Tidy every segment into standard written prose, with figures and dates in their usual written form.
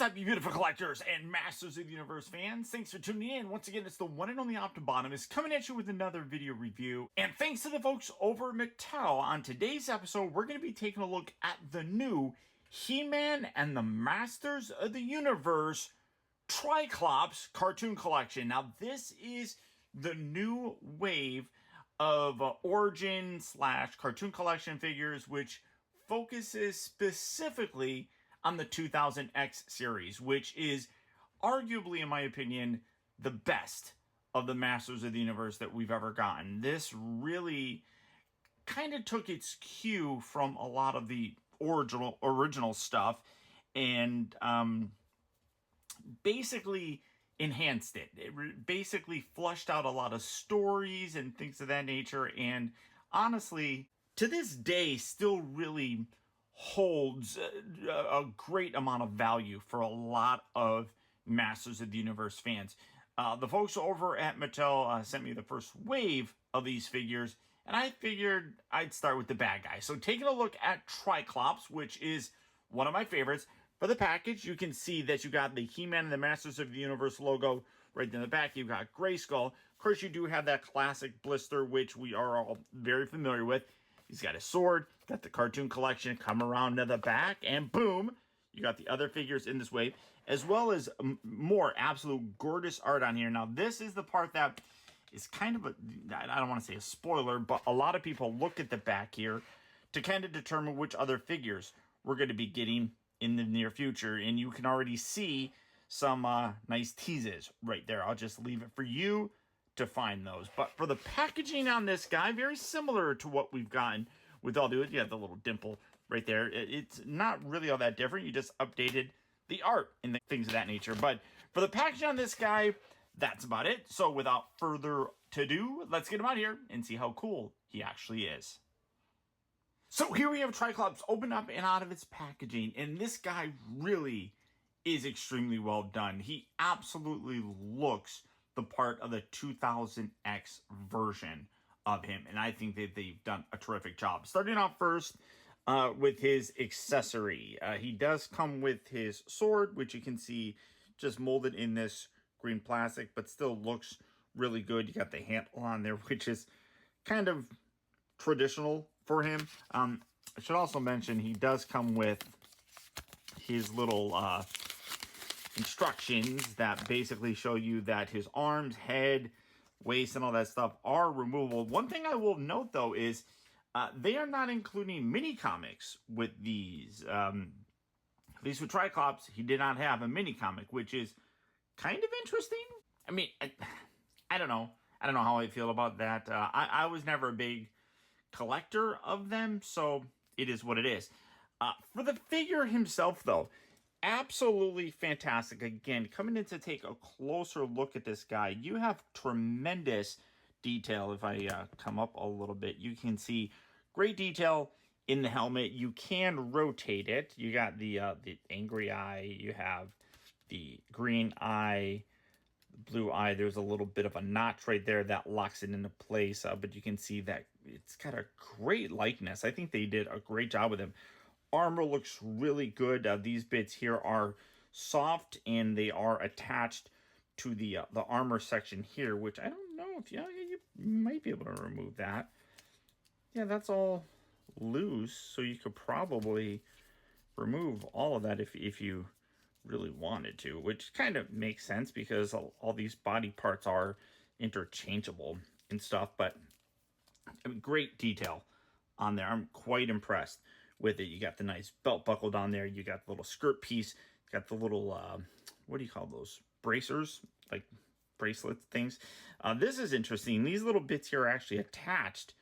What's up, you beautiful collectors and Masters of the Universe fans? Thanks for tuning in. Once again, it's the one and only Optibotimus coming at you with another video review. And thanks to the folks over at Mattel, on today's episode, we're going to be taking a look at the new He-Man and the Masters of the Universe TRI-KLOPS cartoon collection. Now, this is the new wave of origin/cartoon collection figures, which focuses specifically on the 2000X series, which is arguably, in my opinion, the best of the Masters of the Universe that we've ever gotten. This really kind of took its cue from a lot of the original stuff and basically enhanced it. It basically flushed out a lot of stories and things of that nature, and honestly, to this day, still really holds a great amount of value for a lot of Masters of the Universe fans. The folks over at Mattel sent me the first wave of these figures, and I figured I'd start with the bad guy. So taking a look at TRI-KLOPS, which is one of my favorites. For the package, you can see that you got the He-Man and the Masters of the Universe logo right in the back. You've got Grayskull. Of course, you do have that classic blister, which we are all very familiar with. He's got his sword, got the cartoon collection come around to the back, and boom, you got the other figures in this wave, as well as more absolute gorgeous art on here. Now, this is the part that is kind of I don't want to say a spoiler, but a lot of people look at the back here to kind of determine which other figures we're going to be getting in the near future, and you can already see some nice teases right there. I'll just leave it for you to find those. But for the packaging on this guy, very similar to what we've gotten with all the, you have the little dimple right there. It's not really all that different. You just updated the art and the things of that nature. But for the packaging on this guy, that's about it. So without further ado, let's get him out here and see how cool he actually is. So here we have TRI-KLOPS open up and out of its packaging, and this guy really is extremely well done. He absolutely looks the part of the 2000X version of him, and I think that they've done a terrific job. Starting off first with his accessory. He does come with his sword, which you can see just molded in this green plastic, but still looks really good. You got the handle on there, which is kind of traditional for him. I should also mention he does come with his little instructions that basically show you that his arms, head, waist, and all that stuff are removable. One thing I will note, though, is they are not including mini comics with these. At least with TRI-KLOPS, he did not have a mini comic, which is kind of interesting. I mean, I don't know. I don't know how I feel about that. I was never a big collector of them, so it is what it is. For the figure himself, though, absolutely fantastic. Again, coming in to take a closer look at this guy, you have tremendous detail. If I come up a little bit, you can see great detail in the helmet. You can rotate it. You got the angry eye. You have the green eye, the blue eye. There's a little bit of a notch right there that locks it into place, but you can see that it's got a great likeness. I think they did a great job with him. Armor looks really good. These bits here are soft, and they are attached to the armor section here, which I don't know if you might be able to remove that. Yeah, that's all loose, so you could probably remove all of that if you really wanted to, which kind of makes sense because all these body parts are interchangeable and stuff. But I mean, great detail on there. I'm quite impressed with it. You got the nice belt buckle down there. You got the little skirt piece. You got the little, what do you call those? Bracers? Like bracelet things. This is interesting. These little bits here are actually attached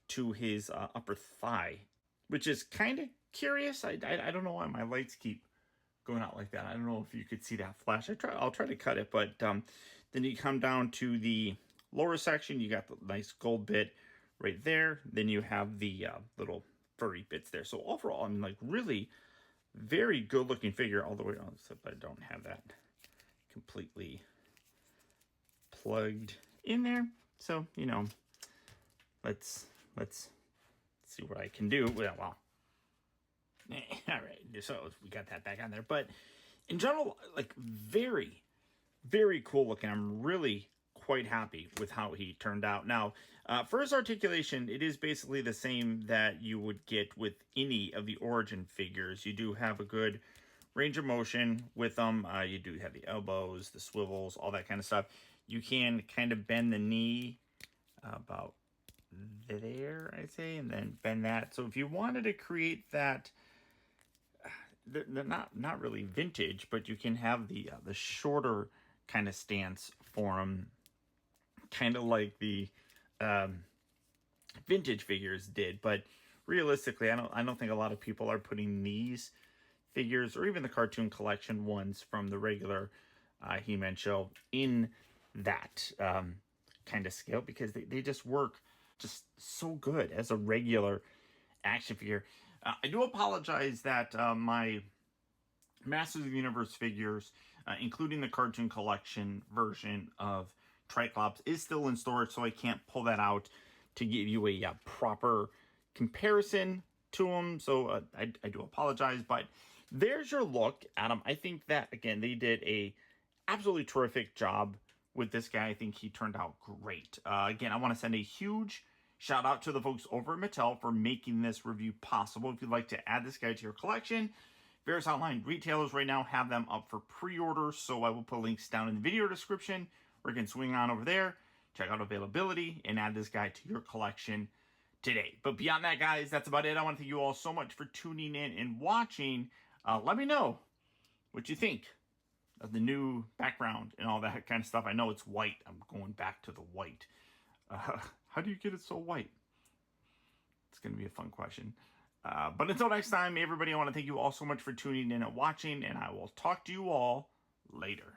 to his upper thigh, which is kind of curious. I don't know why my lights keep going out like that. I don't know if you could see that flash. I'll try to cut it, but then you come down to the lower section. You got the nice gold bit right there. Then you have the little furry bits there. So overall, I mean, like, really very good looking figure all the way on, except I don't have that completely plugged in there. So, you know, let's see what I can do. Well, all right, so we got that back on there. But in general, like very, very cool looking. I'm really quite happy with how he turned out. Now, for his articulation, it is basically the same that you would get with any of the Origin figures. You do have a good range of motion with them. You do have the elbows, the swivels, all that kind of stuff. You can kind of bend the knee about there, I'd say, and then bend that. So if you wanted to create that, they're not really vintage, but you can have the shorter kind of stance for them, kind of like the vintage figures did. But realistically, I don't think a lot of people are putting these figures or even the cartoon collection ones from the regular He-Man show in that kind of scale, because they just work just so good as a regular action figure. I do apologize that my Masters of the Universe figures, including the cartoon collection version of TRI-KLOPS, is still in storage, so I can't pull that out to give you a proper comparison to them. So I do apologize, but there's your look at them. I think that, again, they did a absolutely terrific job with this guy. I think he turned out great. Again, I want to send a huge shout out to the folks over at Mattel for making this review possible. If you'd like to add this guy to your collection, various online retailers right now have them up for pre-order, so I will put links down in the video description, or you can swing on over there, check out availability, and add this guy to your collection today. But beyond that, guys, that's about it. I want to thank you all so much for tuning in and watching. Let me know what you think of the new background and all that kind of stuff. I know it's white. I'm going back to the white. How do you get it so white? It's going to be a fun question. But until next time, everybody, I want to thank you all so much for tuning in and watching, and I will talk to you all later.